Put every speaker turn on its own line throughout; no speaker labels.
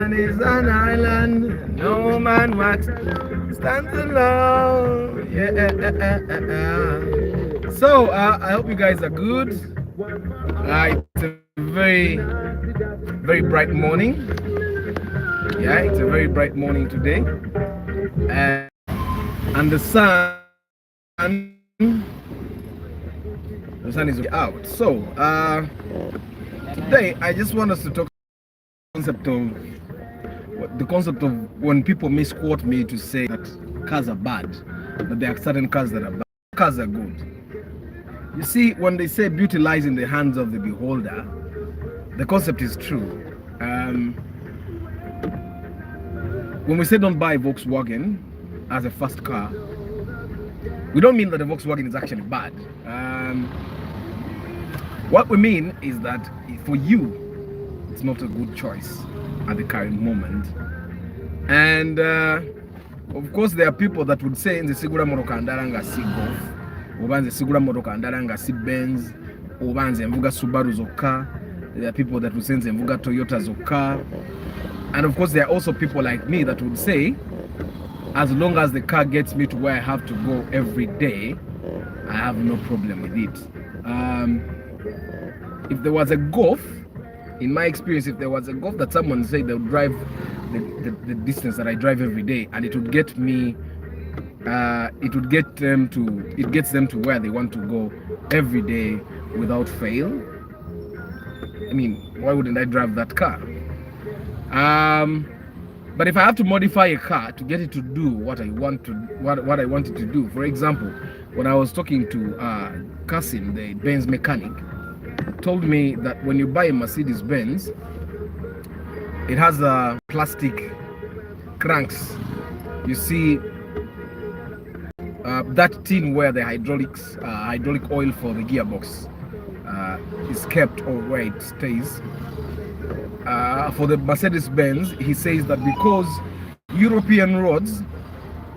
Is an island, no man walks, stands alone. Yeah. So I hope you guys are good. It's a very bright morning. Yeah, it's a very bright morning today, and the sun is out. So today I just want us to talk concept of the concept of when people misquote me to say that cars are bad, that there are certain cars that are bad, cars are good. You see, when they say beauty lies in the hands of the beholder, the concept is true. When we say don't buy Volkswagen as a first car, we don't mean that the Volkswagen is actually bad. What we mean is that for you, it's not a good choice at the current moment. And of course, there are people that would say in the Sigura Morokandara nga si Golf, Obanze Sigura Morokandara nga si Benz, Obanze Mvuga Subaru Zoka. There are people that would say Mvuga Toyota Zoka. And of course, there are also people like me that would say, as long as the car gets me to where I have to go every day, I have no problem with it. If there was a Golf, in my experience, if there was a Golf that someone said they would drive the distance that I drive every day, and it would get me, it gets them to where they want to go every day without fail. I mean, why wouldn't I drive that car? But if I have to modify a car to get it to do what I want it to do, for example, when I was talking to Kasim, the Benz mechanic, told me that when you buy a Mercedes Benz, it has plastic cranks. You see that tin where the hydraulic oil for the gearbox is kept, or where it stays. For the Mercedes Benz, he says that because European roads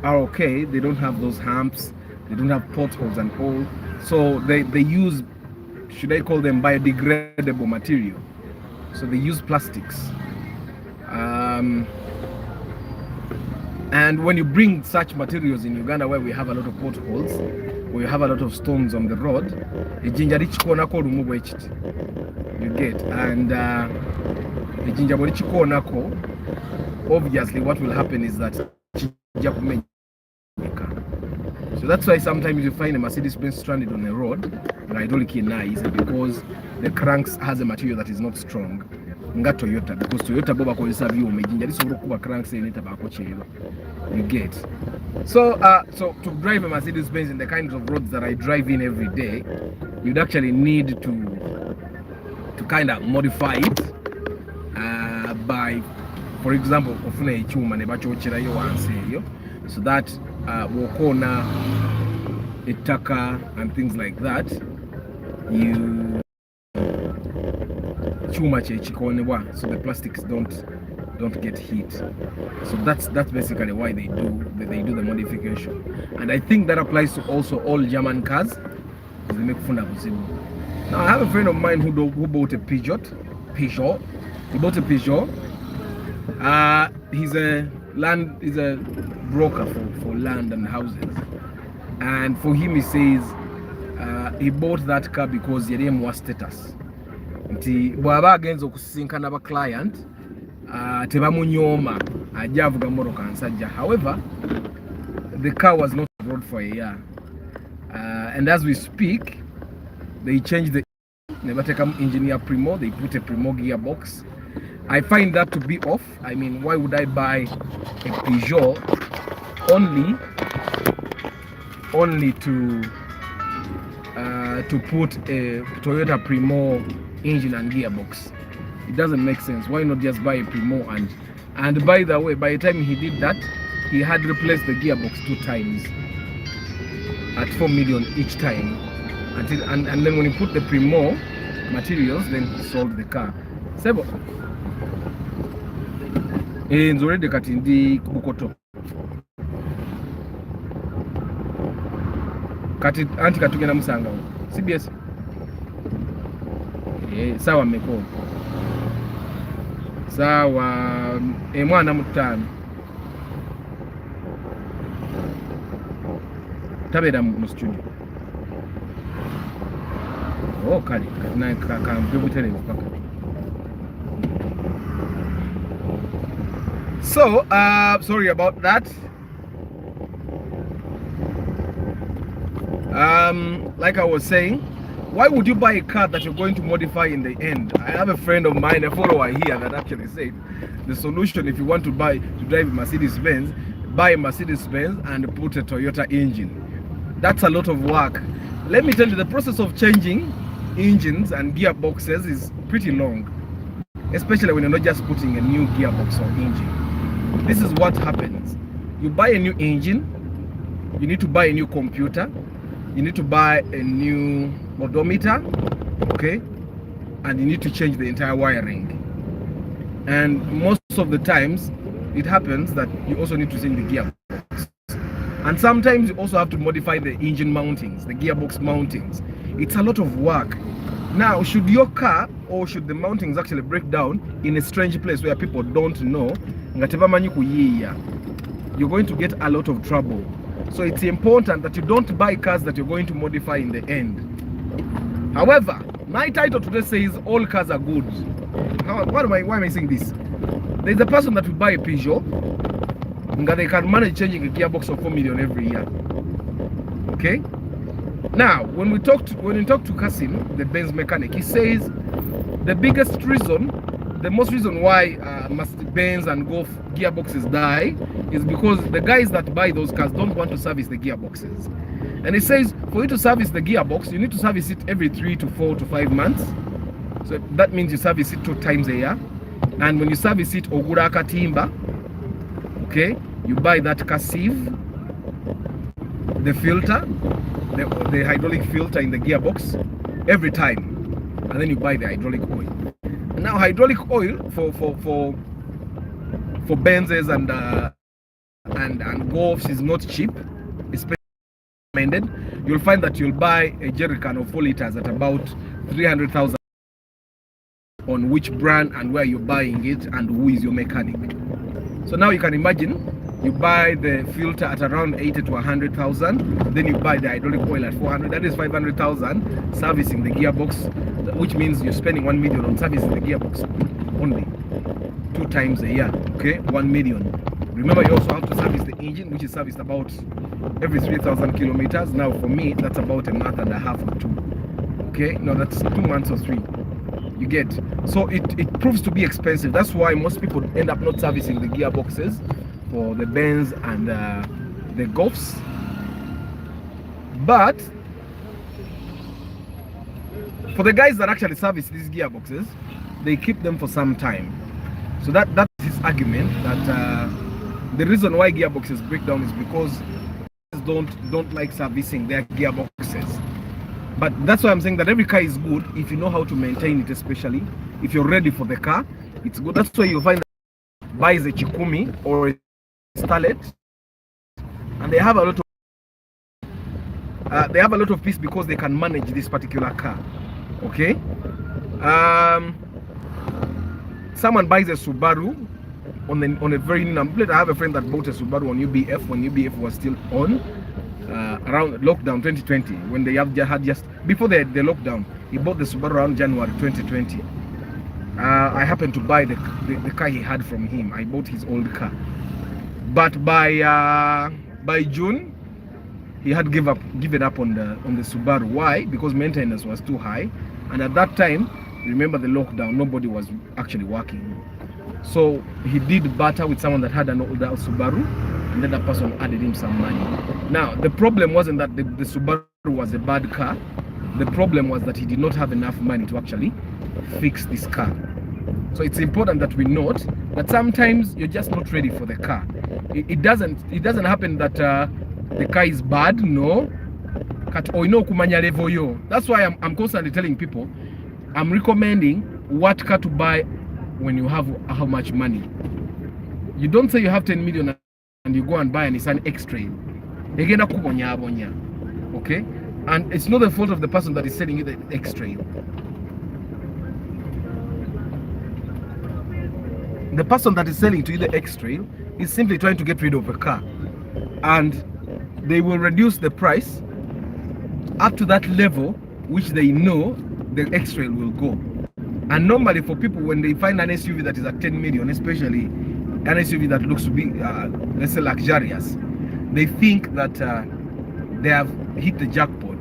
are okay, they don't have those humps, they don't have potholes and all, so they use, should I call them, biodegradable material. So they use plastics. And when you bring such materials in Uganda, where we have a lot of potholes, where we have a lot of stones on the road, you get, and obviously what will happen is that, so that's why sometimes you find a Mercedes Benz stranded on a road, hydraulic nice, because the cranks has a material that is not strong. Nga Toyota, because Toyota boba kozesa byuma ejinja lisobola okuba cranks enetabaako kyero. You get. So to drive a Mercedes Benz in the kinds of roads that I drive in every day, you'd actually need to kind of modify it by, for example, ofuna ekyuma ne bakyokyerayo wansi eyo, so that wokona ettaka and things like that, you chuma chechikonebwa, so the plastics don't get heat. So that's basically why they do the modification. And I think that applies to also all German cars. They make fun of it. Now I have a friend of mine who bought a Peugeot. He bought a Peugeot. He's a broker for land and houses. And for him, he says he bought that car because he had more status. Nti bwaba agenza okusisinkana ba client tebamunyoma ajja avuga moroka nsajja. However, the car was not on the road for a year, and as we speak, they changed the engineer Primo. They put a Primo gearbox. I find that to be off. I mean, why would I buy a Peugeot only to put a Toyota Primo engine and gearbox? It doesn't make sense. Why not just buy a Primo? And by the way, by the time he did that, he had replaced the gearbox 2 times at 4 million each time. And then when he put the Primo materials, then he sold the car. Sebo nzolede kati ndi kubukoto kati anti katugenda musanga CBS sawa mmeko Sawa mwana mutano tabera mu studio. Oh kali na kampe butere mpaka. So sorry about that. Like I was saying, why would you buy a car that you're going to modify in the end? I have a friend of mine, a follower here, that actually said the solution, if you want to drive a Mercedes-Benz, buy a Mercedes-Benz and put a Toyota engine. That's a lot of work. Let me tell you, the process of changing engines and gearboxes is pretty long, especially when you're not just putting a new gearbox or engine. This is what happens. You buy a new engine, you need to buy a new computer, you need to buy a new odometer, okay, and you need to change the entire wiring. And most of the times it happens that you also need to change the gearbox, and sometimes you also have to modify the engine mountings, the gearbox mountings. It's a lot of work. Now, should your car or should the mountings actually break down in a strange place where people don't know, you're going to get a lot of trouble. So it's important that you don't buy cars that you're going to modify in the end. However, my title today says all cars are good. Why am I saying this? There's a person that will buy a Peugeot, and they can manage changing a gearbox of 4 million every year. Okay? Now, when we talk to Kasim, the Benz mechanic, he says the biggest reason, the most reason why Benz and Golf gearboxes die is because the guys that buy those cars don't want to service the gearboxes. And he says for you to service the gearbox, you need to service it every 3 to 4 to 5 months. So that means you service it 2 times a year. And when you service it, ogura katimba, okay, you buy that car sieve, the filter, the hydraulic filter in the gearbox every time, and then you buy the hydraulic oil. Now hydraulic oil for Benzes and Golfs is not cheap, especially recommended. You'll find that you'll buy a jerry can of 4 liters at about 300,000 on which brand and where you're buying it and who is your mechanic. So now you can imagine you buy the filter at around 80 to 100,000, then you buy the hydraulic oil at 400, that is 500,000 servicing the gearbox, which means you're spending 1 million on servicing the gearbox only 2 times a year, okay, 1 million. Remember, you also have to service the engine, which is serviced about every 3,000 kilometers. Now for me, that's about a month and a half or 2, okay, no, that's 2 months or 3. You get, so it proves to be expensive. That's why most people end up not servicing the gearboxes for the Benz and the Golfs. But for the guys that actually service these gearboxes, they keep them for some time. So that's his argument, that the reason why gearboxes break down is because don't like servicing their gearboxes. But that's why I'm saying that every car is good if you know how to maintain it, especially if you're ready for the car. It's good. That's why you'll find that buys a Chikumi or a Starlet, and they have a lot of peace because they can manage this particular car. Okay. Someone buys a Subaru on a very new number plate. I have a friend that bought a Subaru on UBF when UBF was still on. Around lockdown 2020, when they had just before the lockdown, he bought the Subaru around January 2020. I happened to buy the car he had from him. I bought his old car, but by June he had given up on the Subaru. Why? Because maintenance was too high, and at that time, remember the lockdown, nobody was actually working. So he did barter with someone that had an older Subaru, and then that person added him some money. Now, the problem wasn't that the Subaru was a bad car. The problem was that he did not have enough money to actually fix this car. So it's important that we note that sometimes you're just not ready for the car. It doesn't happen that the car is bad, no. That's why I'm constantly telling people, I'm recommending what car to buy when you have how much money. You don't say you have 10 million and you go and buy an Nissan X-Trail. Okay? And it's not the fault of the person that is selling you the X-Trail. the person that is selling to you the X-Trail is simply trying to get rid of a car, and they will reduce the price up to that level which they know the X-Trail will go. And normally for people, when they find an SUV that is at 10 million, especially an SUV that looks to be let's say luxurious, they think that they have hit the jackpot.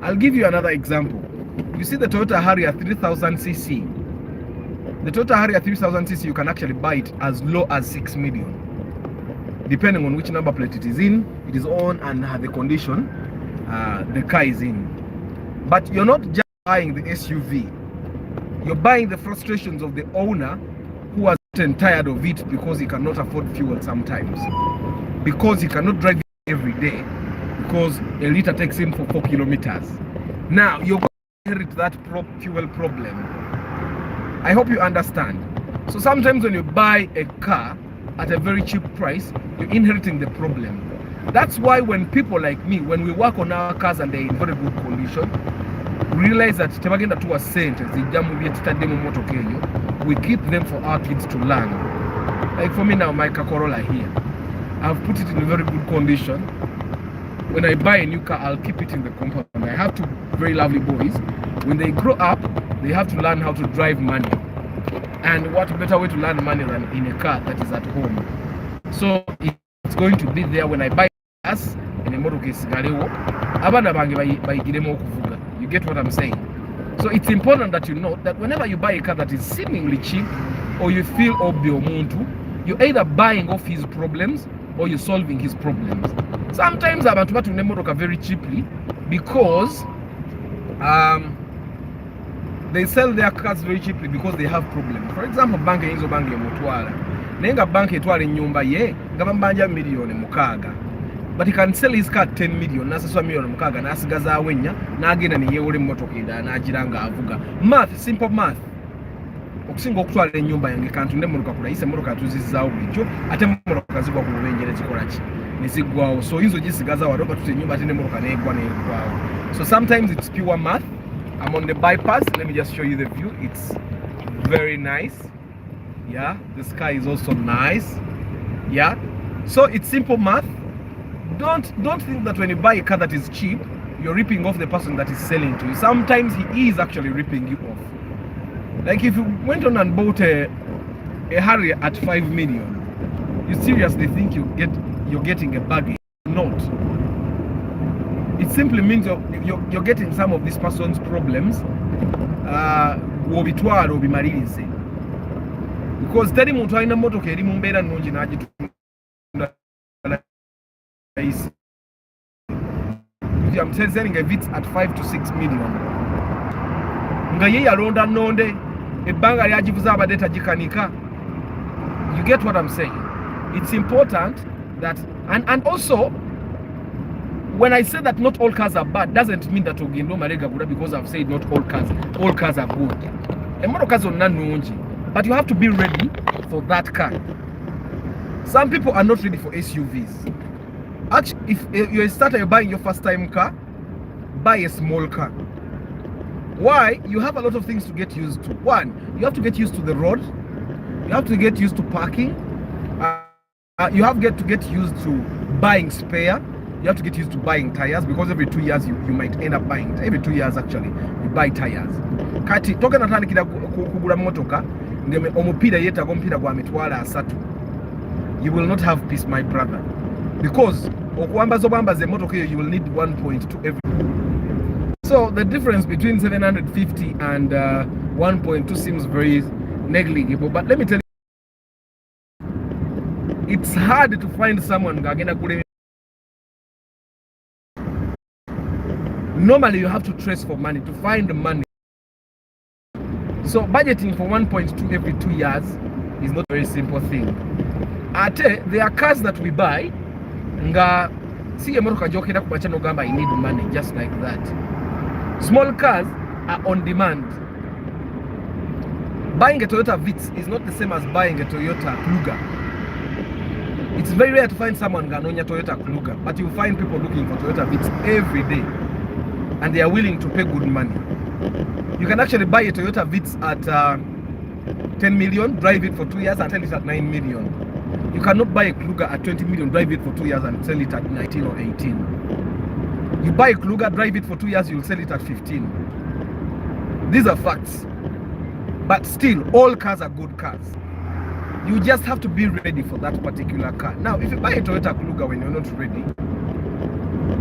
I'll give you another example. You see the Toyota Harrier 3000cc. The Toyota Harrier 3000cc, you can actually buy it as low as 6 million, depending on which number plate it is on, and the condition the car is in. But you're not just buying the SUV, you're buying the frustrations of the owner who has gotten tired of it because he cannot afford fuel sometimes, because he cannot drive it every day, because a liter takes him for 4 kilometers. Now you're going to inherit that fuel problem. I hope you understand. So sometimes when you buy a car at a very cheap price, you're inheriting the problem. That's why when people like me, when we work on our cars and they're in very good condition, we realize that we keep them for our kids to learn. Like for me now, my Corolla here, I've put it in a very good condition. When I buy a new car, I'll keep it in the compound. I have two very lovely boys. When they grow up, they have to learn how to drive manual. And what better way to learn manual than in a car that is at home? So it's going to be there when I buy gas in a motor case. You get what I'm saying? So it's important that you know that whenever you buy a car that is seemingly cheap, or you feel you're either buying off his problems or you're solving his problems. Sometimes abantu batunda motoka very cheaply because they sell their cars very cheaply because they have problems. For example, bank yinzo bank yomutwala nenga bank etwala nyumba ye ngabambanja milioni mukaga, but he can sell his car 10 million nasaswa milioni mukaga nasigaza awenya nagenda niyewole motoka ida najiranga avuga. Math, simple math. Okusinga okutwala enyumba yange kantunde motoka kulayise motoka tuzizaawo bulijjo ate motoka zigwa ku lubenjere zikolaki nezigwawo, so yinzo gisigaza wadoba tute nyumba tende motoka negwa negwawo. So sometimes it's pure math. I'm on the bypass. Let me just show you the view. It's very nice. Yeah, the sky is also nice. Yeah, so it's simple math. Don't think that when you buy a car that is cheap, you're ripping off the person that is selling to you. Sometimes he is actually ripping you off. Like if you went on and bought a Harrier at 5 million, you seriously think you're getting a bargain? Not. It simply means you're getting some of this person's problems. Because teri muntu alina motoka eri mu mbeera nnungi n'agitunda. I'm selling a Vitz at 5 to 6 million. Nga ye yalonda nonde ebbanga lyagivuza abadde tagikanika. You get what I'm saying? It's important that and also when I say that not all cars are bad, doesn't mean that ogendo marega guda because I've said not all cars are good. Emotoka zonna nnungi, but you have to be ready for that car. Some people are not ready for SUVs. Actually, if you're a starter, you're buying your first time car, buy a small car. Why? You have a lot of things to get used to. One, you have to get used to the road. You have to get used to parking. You have to get used to buying spare. You have to get used to buying tires, because every 2 years you might end up buying. Every 2 years actually, you buy tires. Kati toka natandikira kugula motoka ngeme omupira yeta kompira gwa mitwala asatu. You will not have peace, my brother, because okuwambaza motoka you will need 1.2 every. So the difference between 750 and 1.2 seems very negligible, but let me tell you, it's hard to find someone gagenda kule. Normally you have to trace for money to find the money. So budgeting for 1.2 every 2 years is not a very simple thing. Ate there are cars that we buy nga si emotoka jokera kubachano gamba I need money just like that. Small cars are on demand. Buying a Toyota Vitz is not the same as buying a Toyota Kluger. It's very rare to find someone ganonya Toyota Kluger, but you find people looking for Toyota Vitz every day, and they are willing to pay good money. You can actually buy a Toyota Vitz at 10 million, drive it for 2 years and sell it at 9 million. You cannot buy a Kluger at 20 million, drive it for 2 years and sell it at 19 or 18. You buy a Kluger, drive it for 2 years, you'll sell it at 15. These are facts. But still, all cars are good cars. You just have to be ready for that particular car. Now, if you buy a Toyota Kluger when you're not ready,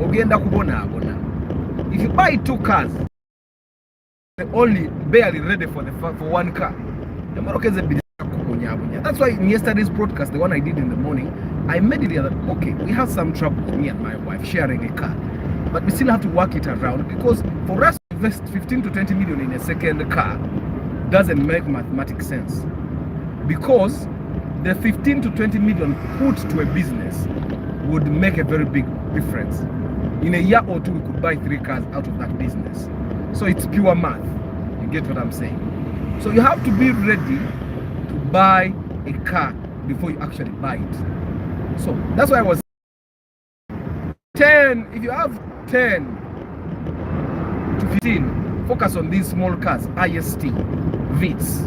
ogenda kubona abona. If you buy 2 cars, they're only barely ready for one car. That's why in yesterday's broadcast, the one I did in the morning, I made it clear that, okay, we have some trouble, me and my wife, sharing a car. But we still have to work it around, because for us to invest 15 to 20 million in a second car doesn't make mathematical sense. Because the 15 to 20 million put to a business would make a very big difference. In a year or two, we could buy 3 cars out of that business. So it's pure math. You get what I'm saying? So you have to be ready to buy a car before you actually buy it. So that's why I was 10. If you have 10 to 15, focus on these small cars, IST, VITs.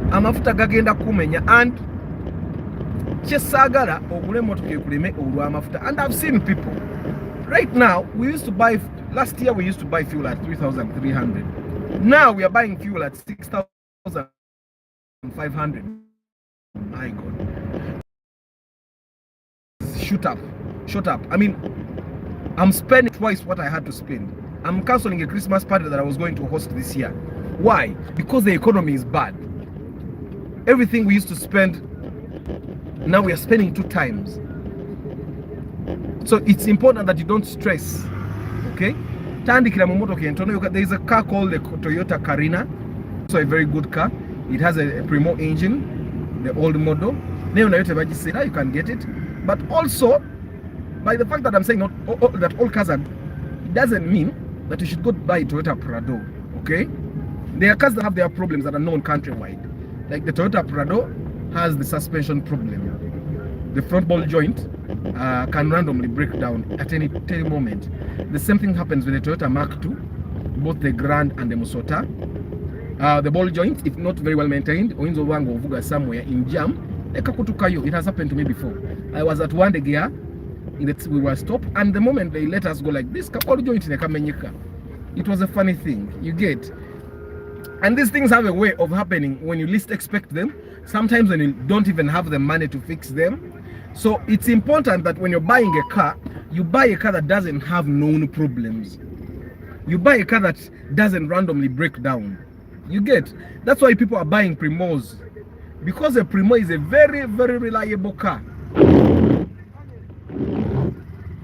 Amafuta gagenda kumenya, and kyesagala ogule motoka ekuleme olwa amafuta. And I've seen people right now, we used to buy, last year we used to buy fuel at 3,300. Now we are buying fuel at 6,500. My God. Shoot up. I mean, I'm spending twice what I had to spend. I'm canceling a Christmas party that I was going to host this year. Why? Because the economy is bad. Everything we used to spend, now we are spending 2 times. So it's important that you don't stress. Okay? There is a car called the Toyota Carina. It's a very good car. It has a Primo engine, the old model. You can get it. But also, by the fact that I'm saying that all cars are, it doesn't mean that you should go buy Toyota Prado. Okay? There are cars that have their problems that are known countrywide. Like the Toyota Prado has the suspension problem. The front ball joint can randomly break down at any moment. The same thing happens with the Toyota Mark II, both the Grand and the Musota. The ball joint, if not very well maintained, somewhere in jam, it has happened to me before. I was at one gear, we were stopped, and the moment they let us go like this, ball joint in a Kamenyika. It was a funny thing, you get. And these things have a way of happening when you least expect them. Sometimes when you don't even have the money to fix them. So it's important that when you're buying a car, you buy a car that doesn't have known problems. You buy a car that doesn't randomly break down. You get? That's why people are buying Primos. Because a Primo is a very, very reliable car.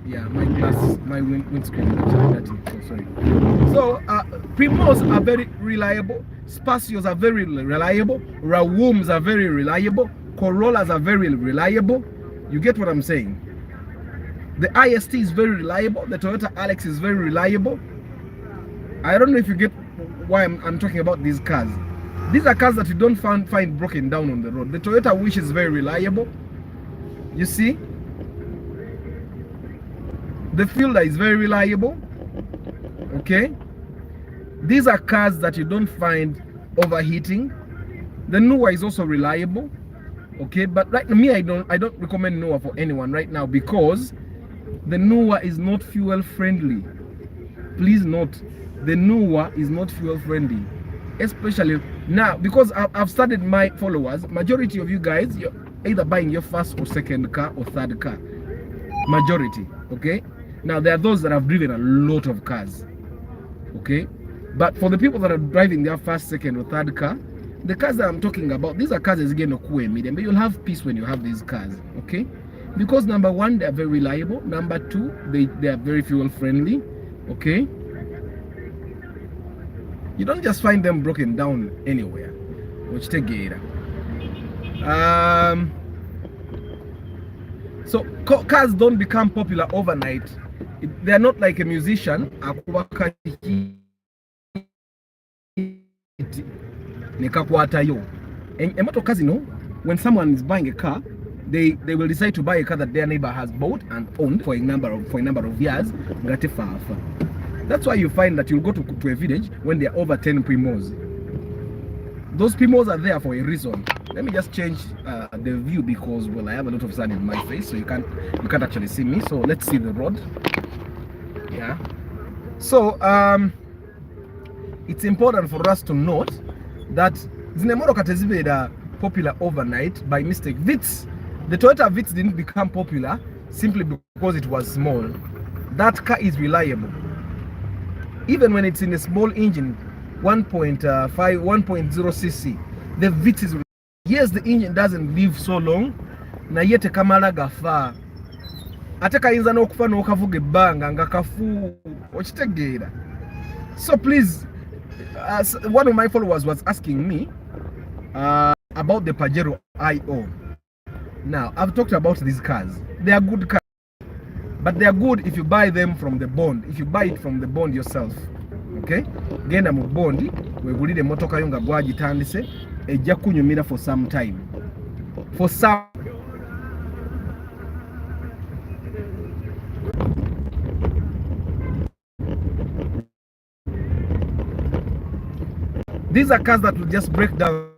Yeah, my glass, my windscreen is dirty. Oh, sorry. So Primos are very reliable. Spacios are very reliable. Rawooms are very reliable. Corollas are very reliable. You get what I'm saying? The IST is very reliable. The Toyota Alex is very reliable. I don't know if you get why I'm talking about these cars. These are cars that you don't find broken down on the road. The Toyota Wish is very reliable. You see? The Fielder is very reliable. Okay? These are cars that you don't find overheating. The Nuwa is also reliable. Okay, but right now, I don't recommend Nuwa for anyone right now, because the Nuwa is not fuel friendly. Please note, the Nuwa is not fuel friendly, especially now, because I've started my followers. Majority of you guys, you're either buying your first or second car or third car. Majority. Okay, now there are those that have driven a lot of cars. Okay, but for the people that are driving their first, second or third car, the cars that I'm talking about, these are cars that again medium, but you'll have peace when you have these cars. Okay, because number one, they are very reliable. Number two, they are very fuel friendly. Okay, you don't just find them broken down anywhere. Which take it. So cars don't become popular overnight. They're not like a musician. When someone is buying a car, they will decide to buy a car that their neighbor has bought and owned for a number of years. That's That's why you find that you'll go to a village when there are over 10 primos. Those primos are there for a reason. Let me just change the view because, well, I have a lot of sun in my face, so you can't actually see me. So let's see the road. Yeah. So it's important for us to note that zinemoroka tezibera popular overnight by mistake. Vitz, the Toyota Vitz didn't become popular simply because it was small. That car is reliable. Even when it's in a small engine, 1.5, 1.0 cc, the Vitz is reliable. Yes, the engine doesn't live so long, na yete kamala gafa. Ate kayinza n'okufa n'okavuga ebbanga nga kafu okitegeera. So please, one of my followers was asking me about the Pajero IO. Now, I've talked about these cars. They are good cars, but they are good if you buy them from the bond. If you buy it from the bond yourself, okay? Genda mu bondi, wegulire emotoka yo nga gwagitandise, ejja kunyumira for some time. For some. These are cars that will just break down.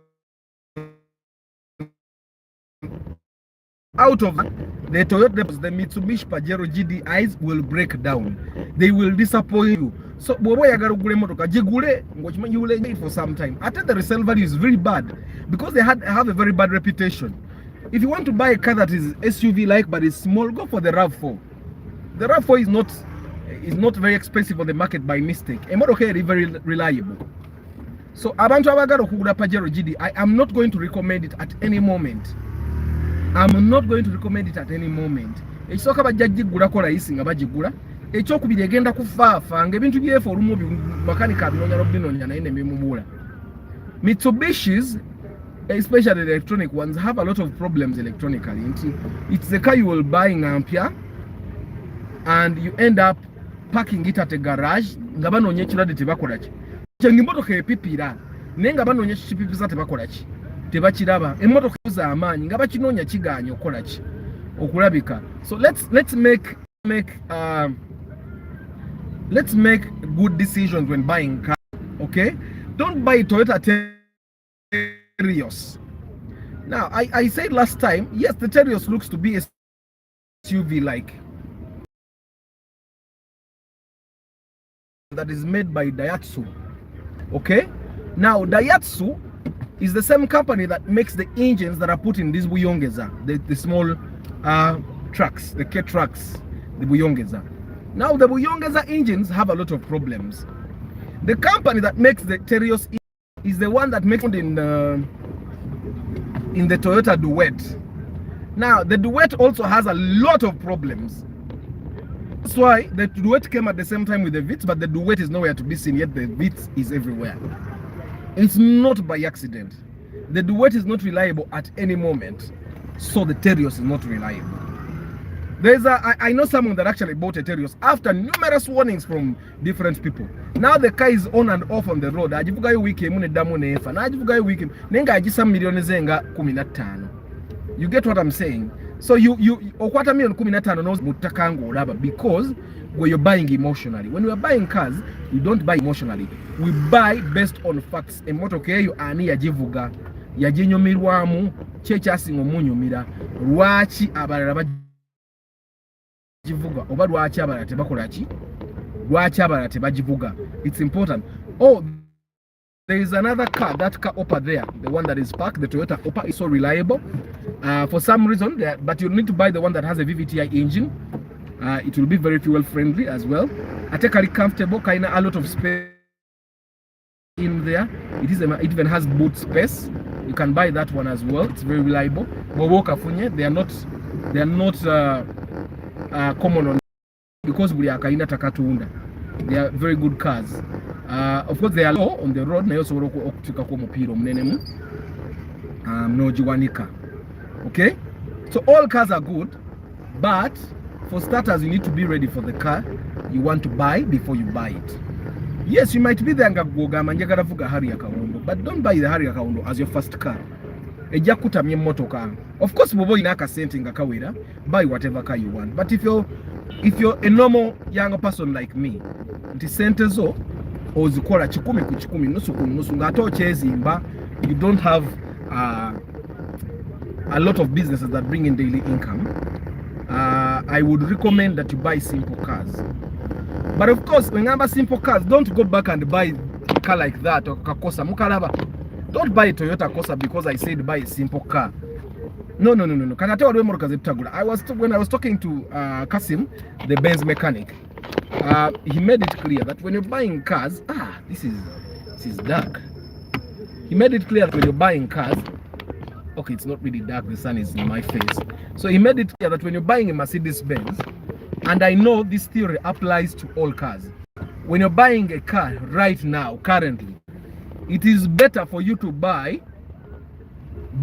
Out of the Toyota, the Mitsubishi Pajero GDIs will break down. They will disappoint you. So, you will wait for some time. I think the resale value is very bad because they have a very bad reputation. If you want to buy a car that is SUV-like but is small, go for the RAV4. The RAV4 is not very expensive on the market by mistake. A model is very reliable. So, abantu abagala okugula Pajero GD, I am not going to recommend it at any moment. I'm not going to recommend it at any moment. Ekisoka bajjagigula kola isi nga bagigula. Ekyokubiri egenda kufaafa nga ebintu byefe olumu makanika binonya n'obinonya naye ne bimubula. Mitsubishis, especially the electronic ones, have a lot of problems electronically. It's the car you will buy in Ampia and you end up parking it at a garage nga banonya ekirwadde tebakola ki. Kyenga emmotoka epipira naye nga banoonya kikipipisa tebakola ki tebakiraba. Emmotoka ebuza amaanyi nga bakinoonya kigaanya okola ki okulabika. So let's make good decisions when buying cars, okay? Don't buy Toyota Terios. Now I said last time, yes, the Terios looks to be a SUV like that is made by Daihatsu. Okay, now Daihatsu is the same company that makes the engines that are put in these Buyongeza, the small trucks, the K trucks, the Buyongeza. Now the Buyongeza engines have a lot of problems. The company that makes the Terios is the one that makes it in the Toyota Duet. Now the Duet also has a lot of problems. That's why the Duet came at the same time with the Vitz, but the Duet is nowhere to be seen, yet the Vitz is everywhere. It's not by accident. The Duet is not reliable at any moment, so the Terios is not reliable. I know someone that actually bought a Terios after numerous warnings from different people. Now the car is on and off on the road. Ajivugayo wiki mune damu nefa. Na ajivugayo wiki nenga ajisa milioni zenga 15. You get what I'm saying? So you okwata million 15 knows mutakango olaba because when you're buying emotionally. When we are buying cars, we don't buy emotionally. We buy based on facts. Emotoka eyo ani yajivuga yajinyumirwamu kyekyasi ngomunyumira lwaki abalala bajivuga oba lwaki abalala tebakola ki lwaki abalala tebajivuga. It's important. Oh, there is another car, that car Oppa there, the one that is parked, the Toyota Oppa is so reliable for some reason, but you need to buy the one that has a VVTi engine. It will be very fuel friendly as well. Atekali comfortable, kinda a lot of space in there. It even has boot space. You can buy that one as well. It's very reliable. They are not common on because we are kinda takatunda. They are very good cars. Of course, they are low on the road. Nayo sobora okutuka ko mupiro munenemu. No jiwanika. Okay? So all cars are good, but for starters, you need to be ready for the car you want to buy before you buy it. Yes, you might be there ngagogama njagala vuga Harrier Kawondo, but don't buy the Harrier Kawondo as your first car. Ejja kutamye motoka. Of course, bobo ina akasente nga kawera, buy whatever car you want. But if you're a normal young person like me, nti sente zo ozikola 10 ku 10 nusu ku nusu ngate okyezimba. You don't have a lot of businesses that bring in daily income. I would recommend that you buy simple cars. But of course, when you buy simple cars, don't go back and buy a car like that or Kakosa Mukalaba. Don't buy a Toyota Corsa because I said buy a simple car. No. Can I tell you more? When I was talking to Kasim, the Benz mechanic, he made it clear that when you're buying cars, this is dark. He made it clear that when you're buying cars, okay, it's not really dark, the sun is in my face. So he made it clear that when you're buying a Mercedes Benz, and I know this theory applies to all cars, when you're buying a car right now, currently, it is better for you to buy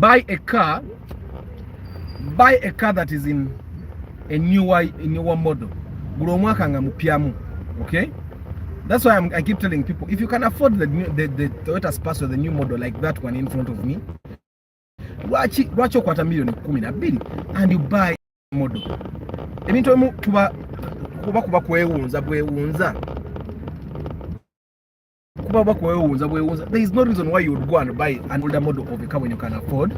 a car that is in a newer model. Okay? That's why I keep telling people, if you can afford the Toyota Spasso, the new model like that one in front of me, watch $2,12,000 and you buy a model. There is no reason why you would go and buy an older model of a car when you can afford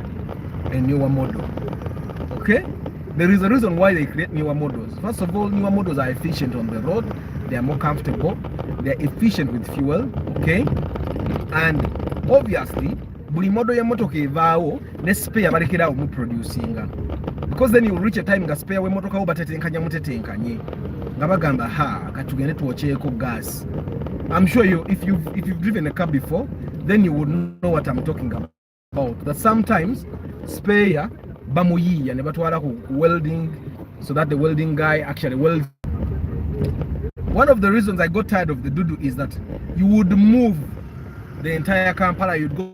a newer model. Okay? There is a reason why they create newer models. First of all, newer models are efficient on the road. They are more comfortable. They are efficient with fuel. Okay? And obviously, buli model ya motoka evaawo ne spare balekera mu producing. Because then you will reach a time nga spare we motoka wo batetenkanya mutetenkanye. Nga bagamba katugende tuocheeko gas. I'm sure if you've driven a car before, then you would know what I'm talking about. That sometimes spare bamuyiya ne batwala ku welding so that the welding guy actually welds. One of the reasons I got tired of the dudu is that you would move the entire Kampala, you'd go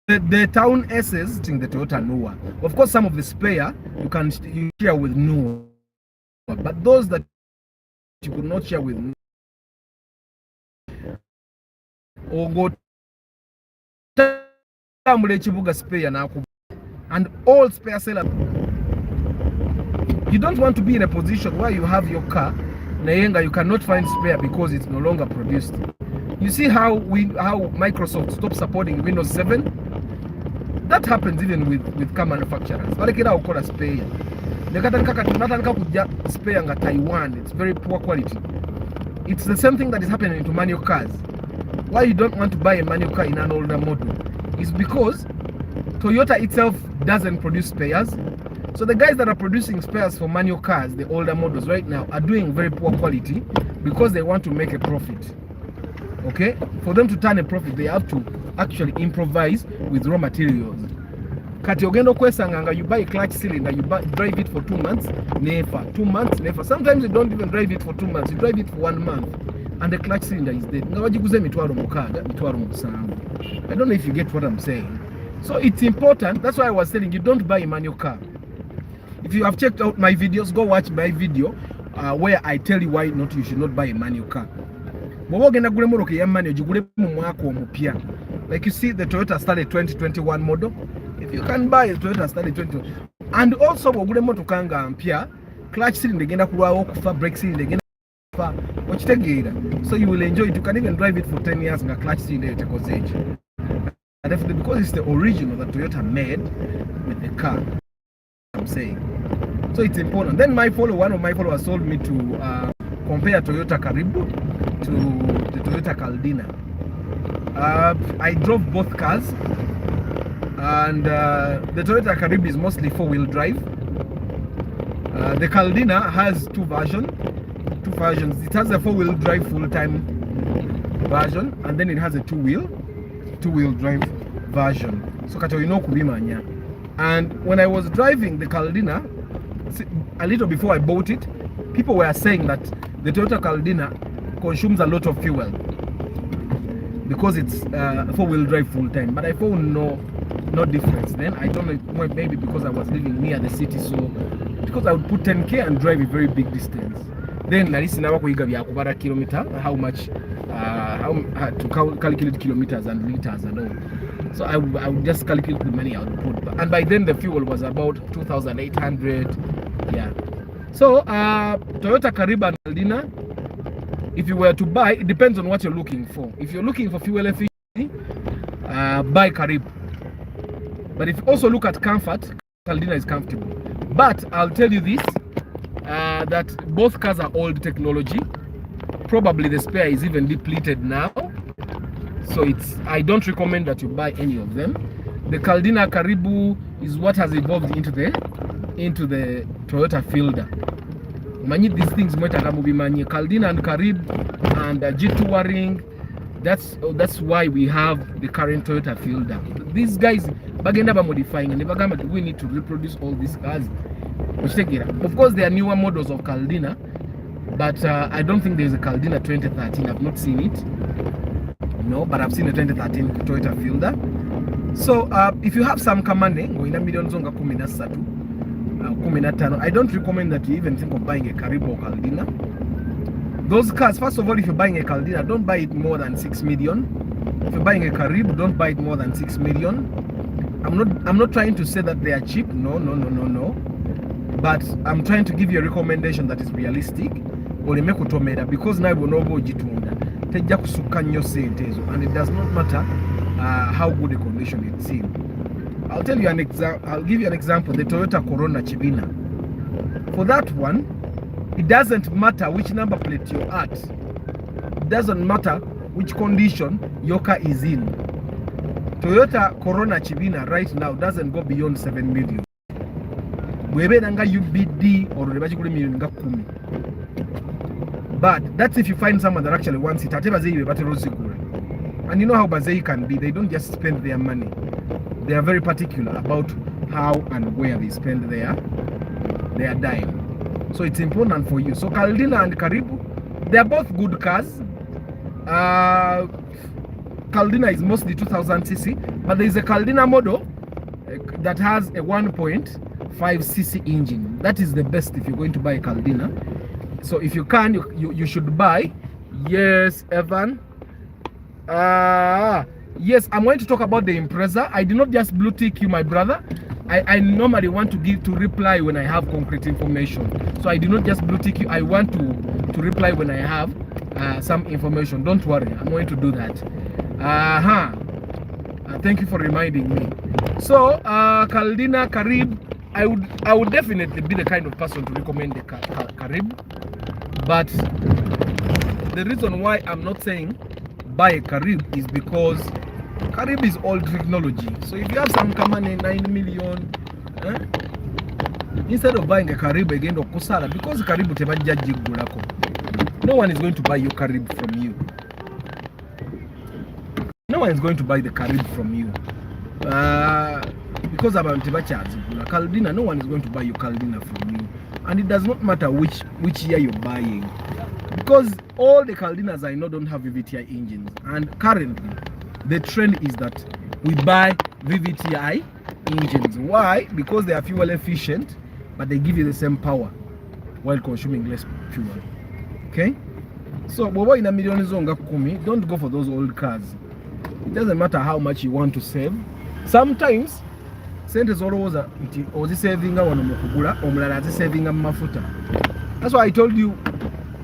the town S's in the Toyota Noah. Of course, some of the spare you share with Noah, but those that you could not share with Noah, or go spare now, and all spare sellers. You don't want to be in a position where you have your car, you cannot find spare because it's no longer produced. You see how Microsoft stopped supporting Windows 7? That happens even with car manufacturers. Balekera spare. Spare nga Taiwan. It's very poor quality. It's the same thing that is happening to manual cars. Why you don't want to buy a manual car in an older model is because Toyota itself doesn't produce spares. So the guys that are producing spares for manual cars, the older models right now, are doing very poor quality because they want to make a profit. Okay? For them to turn a profit, they have to actually improvise with raw materials. Kati ogendo kwesanga you buy a clutch cylinder, you drive it for 2 months, never. 2 months, never. Sometimes you don't even drive it for 2 months, you drive it for 1 month, and the clutch cylinder is dead. I don't know if you get what I'm saying. So it's important. That's why I was telling you, don't buy a manual car. If you have checked out my videos, go watch my video where I tell you why you should not buy a manual car. Like you see, the Toyota started 2021 model. If you can buy a Toyota started 2021, and also clutch cylinder genda kulwawo kufa, brake cylinder genda kufa, so you will enjoy it. You can even drive it for 10 years and clutch cylinder age. And because it's the original that Toyota made with the car, I'm saying. So it's important. Then one of my followers told me to compare Toyota Karibu to the Toyota Caldina. I drove both cars, and the Toyota Karibu is mostly 4-wheel drive. The Caldina has two versions. It has a 4-wheel drive full-time version, and then it has a two-wheel drive version. So kubimanya. And when I was driving the Caldina, a little before I bought it, people were saying that the Toyota Caldina consumes a lot of fuel because it's 4-wheel drive full-time. But I found no difference. Then I don't know, maybe because I was living near the city, so because I would put 10k and drive a very big distance. Then I listen kilometer, how much to calculate kilometers and liters and all. So I would just calculate the money I would put, and by then the fuel was about 2,800. Yeah. So Toyota Karibu and Caldina, if you were to buy, it depends on what you're looking for. If you're looking for fuel efficiency, buy Karibu. But if you also look at comfort, Caldina is comfortable. But I'll tell you this, that both cars are old technology. Probably the spare is even depleted now. So I don't recommend that you buy any of them. The Caldina Karibu is what has evolved into the Toyota Fielder. Many these things Caldina and Karibu and G2 Touring. That's why we have the current Toyota Fielder. These guys bagenda ba modifying and never we need to reproduce all these cars. Of course, there are newer models of Caldina, but I don't think there's a Caldina 2013. I've not seen it. No, but I've seen a 2013 Toyota Fielder. So if you have some kamane, I don't recommend that you even think of buying a Karibu or Caldina. Those cars, first of all, if you're buying a Caldina, don't buy it more than 6 million. If you're buying a Karibu, don't buy it more than 6 million. I'm not trying to say that they are cheap. No. But I'm trying to give you a recommendation that is realistic. Because now we know and it does not matter how good a condition it's in. I'll give you an example, the Toyota Corona Chibina. For that one, it doesn't matter which number plate you're at. It doesn't matter which condition your car is in. Toyota Corona Chibina right now doesn't go beyond 7 million. UBD or but that's if you find someone that actually wants it. And you know how Bazei can be. They don't just spend their money. They are very particular about how and where they spend their dime. So it's important for you. So Caldina and Karibu, they are both good cars. Caldina is mostly 2000cc, but there is a Caldina model that has a 1.5cc engine. That is the best if you're going to buy a Caldina. So if you can, you should buy. Yes, Evan. Yes, I'm going to talk about the Impreza. I did not just blue tick you, my brother. I normally want to reply when I have concrete information. So I did not just blue tick you. I want to reply when I have some information. Don't worry, I'm going to do that. Thank you for reminding me. So Caldina, Karibu, I would definitely be the kind of person to recommend the Karibu. But the reason why I'm not saying buy a Karibu is because Karibu is old technology. So if you have some Kamane 9 million, instead of buying a Karibu again or Kusala, because Karibu tebajaji gulako, no one is going to buy your Karibu from you. No one is going to buy the Karibu from you. Because about Caldina, no one is going to buy your Caldina from you. And it does not matter which year you're buying. Because all the Caldinas I know don't have VVTi engines. And currently, the trend is that we buy VVTi engines. Why? Because they are fuel efficient, but they give you the same power while consuming less fuel. Okay? So, in a million don't go for those old cars. It doesn't matter how much you want to save. Sometimes, sente zolowooza nti ozisavinga wano mu kugula omulala azisavinga mu mafuta. That's why I told you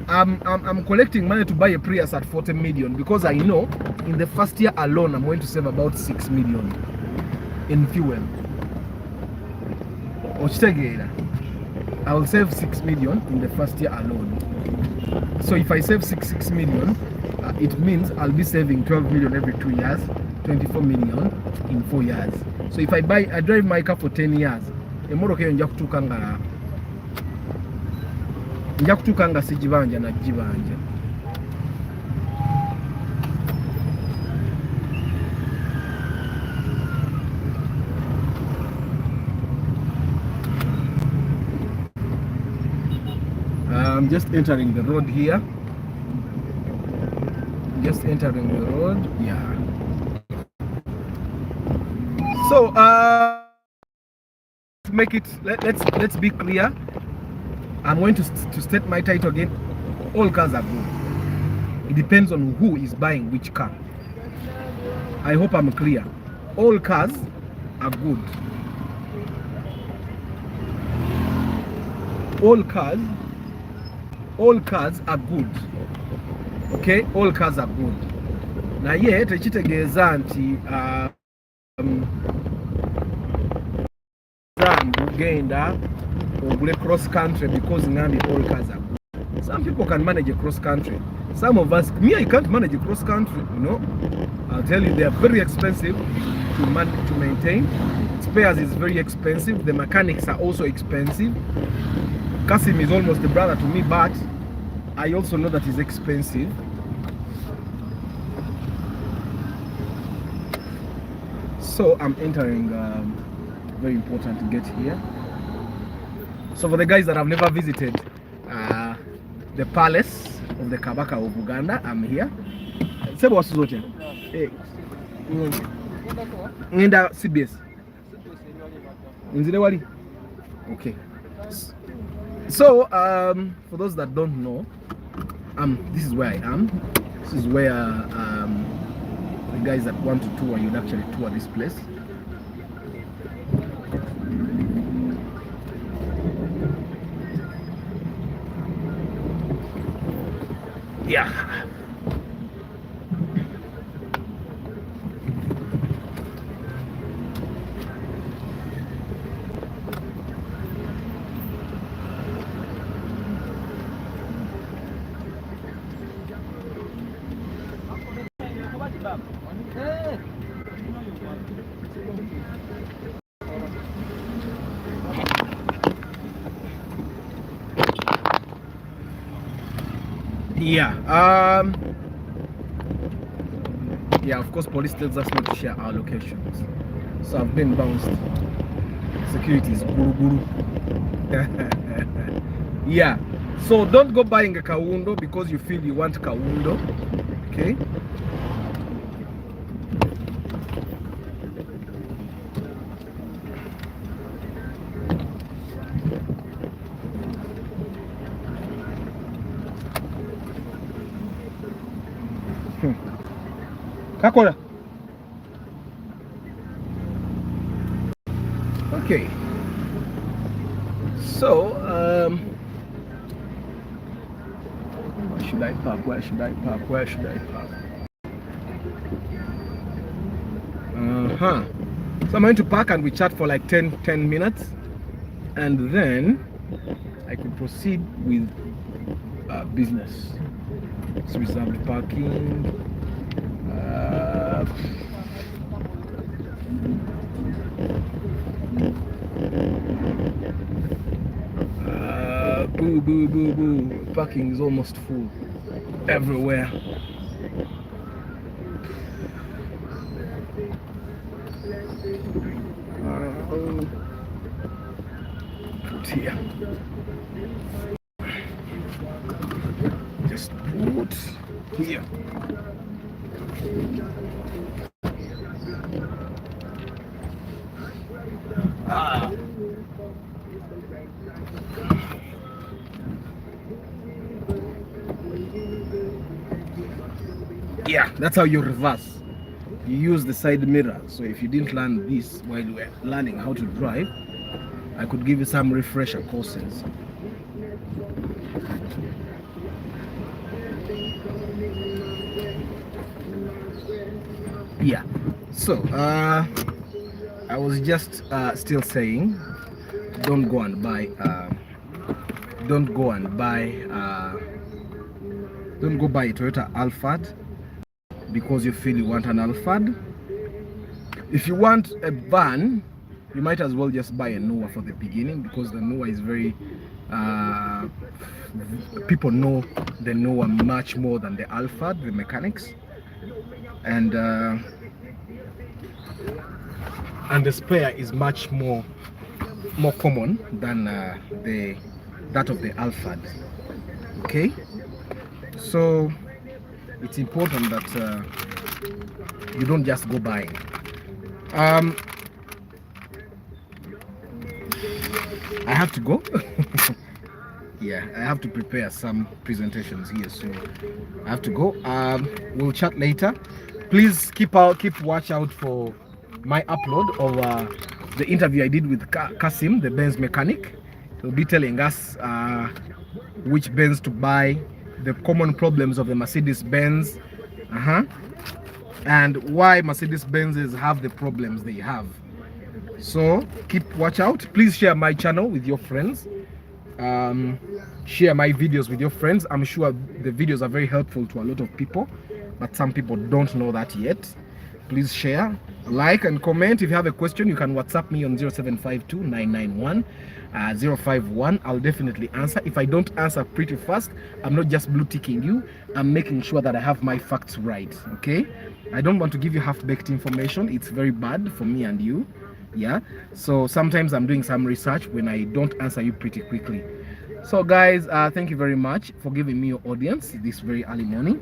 I'm collecting money to buy a Prius at 40 million because I know in the first year alone I'm going to save about 6 million in fuel. I will save 6 million in the first year alone. So if I save 6 million, it means I'll be saving 12 million every 2 years, 24 million in 4 years. So if I drive my car for 10 years, nja kutuuka sijibanja na jibanja. I'm just entering the road here. Just entering the road. Yeah. So let's be clear. I'm going to state my title again. All cars are good. It depends on who is buying which car. I hope I'm clear. All cars are good. All cars are good. Okay, all cars are good. Naye tekitegeeza nti genda ogule cross country because ngambye all cars are good. Some people can manage a cross country. Some of us, me, I can't manage a cross country, you know. I'll tell you, they are very expensive to maintain. Spares is very expensive. The mechanics are also expensive. Kasim is almost a brother to me, but I also know that he's expensive. So I'm entering, very important to get here. So for the guys that have never visited the palace of the Kabaka of Uganda, I'm here. Sebo wasuzote. Ngenda CBS. Nzile wali. Okay. So for those that don't know, this is where I am. This is where the guys that want to tour, you'd actually tour this place. Yeah. Yeah, of course police tells us not to share our locations, so I've been bounced. Security is guru guru. Yeah, so don't go buying a kawundo because you feel you want kawundo. Okay, Kakola. Okay, so where should I park? Where should I park? Where should I park? So I'm going to park and we chat for like 10 minutes, and then I could proceed with business. So reserved parking. Boo, boo, boo, boo. Parking is almost full everywhere. Put here. Just put here. Yeah, that's how you reverse. You use the side mirror. So if you didn't learn this while you were learning how to drive, I could give you some refresher courses. Yeah, so I was just still saying, don't go and buy a Toyota Alphard because you feel you want an Alphard. If you want a van, you might as well just buy a Noah for the beginning, because the Noah is very people know the Noah much more than the Alphard, the mechanics, and the spare is much more common than that of the Alphard. Okay, so it's important that you don't just go buying. I have to go. Yeah, I have to prepare some presentations here, so I have to go. We'll chat later. Please keep watch out for my upload of the interview I did with Kasim, the Benz mechanic. He'll be telling us which Benz to buy, the common problems of the Mercedes-Benz, and why Mercedes-Benzes have the problems they have. So watch out. Please share my channel with your friends. Share my videos with your friends. I'm sure the videos are very helpful to a lot of people, but some people don't know that yet. Please share, like, and comment. If you have a question, you can WhatsApp me on 0752-991-051. I'll definitely answer. If I don't answer pretty fast, I'm not just blue ticking you. I'm making sure that I have my facts right, okay? I don't want to give you half-baked information. It's very bad for me and you, yeah? So sometimes I'm doing some research when I don't answer you pretty quickly. So guys, thank you very much for giving me your audience this very early morning.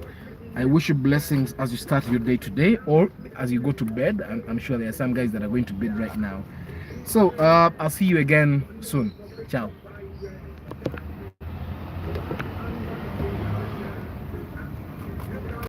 I wish you blessings as you start your day today or as you go to bed. I'm sure there are some guys that are going to bed right now. So I'll see you again soon. Ciao.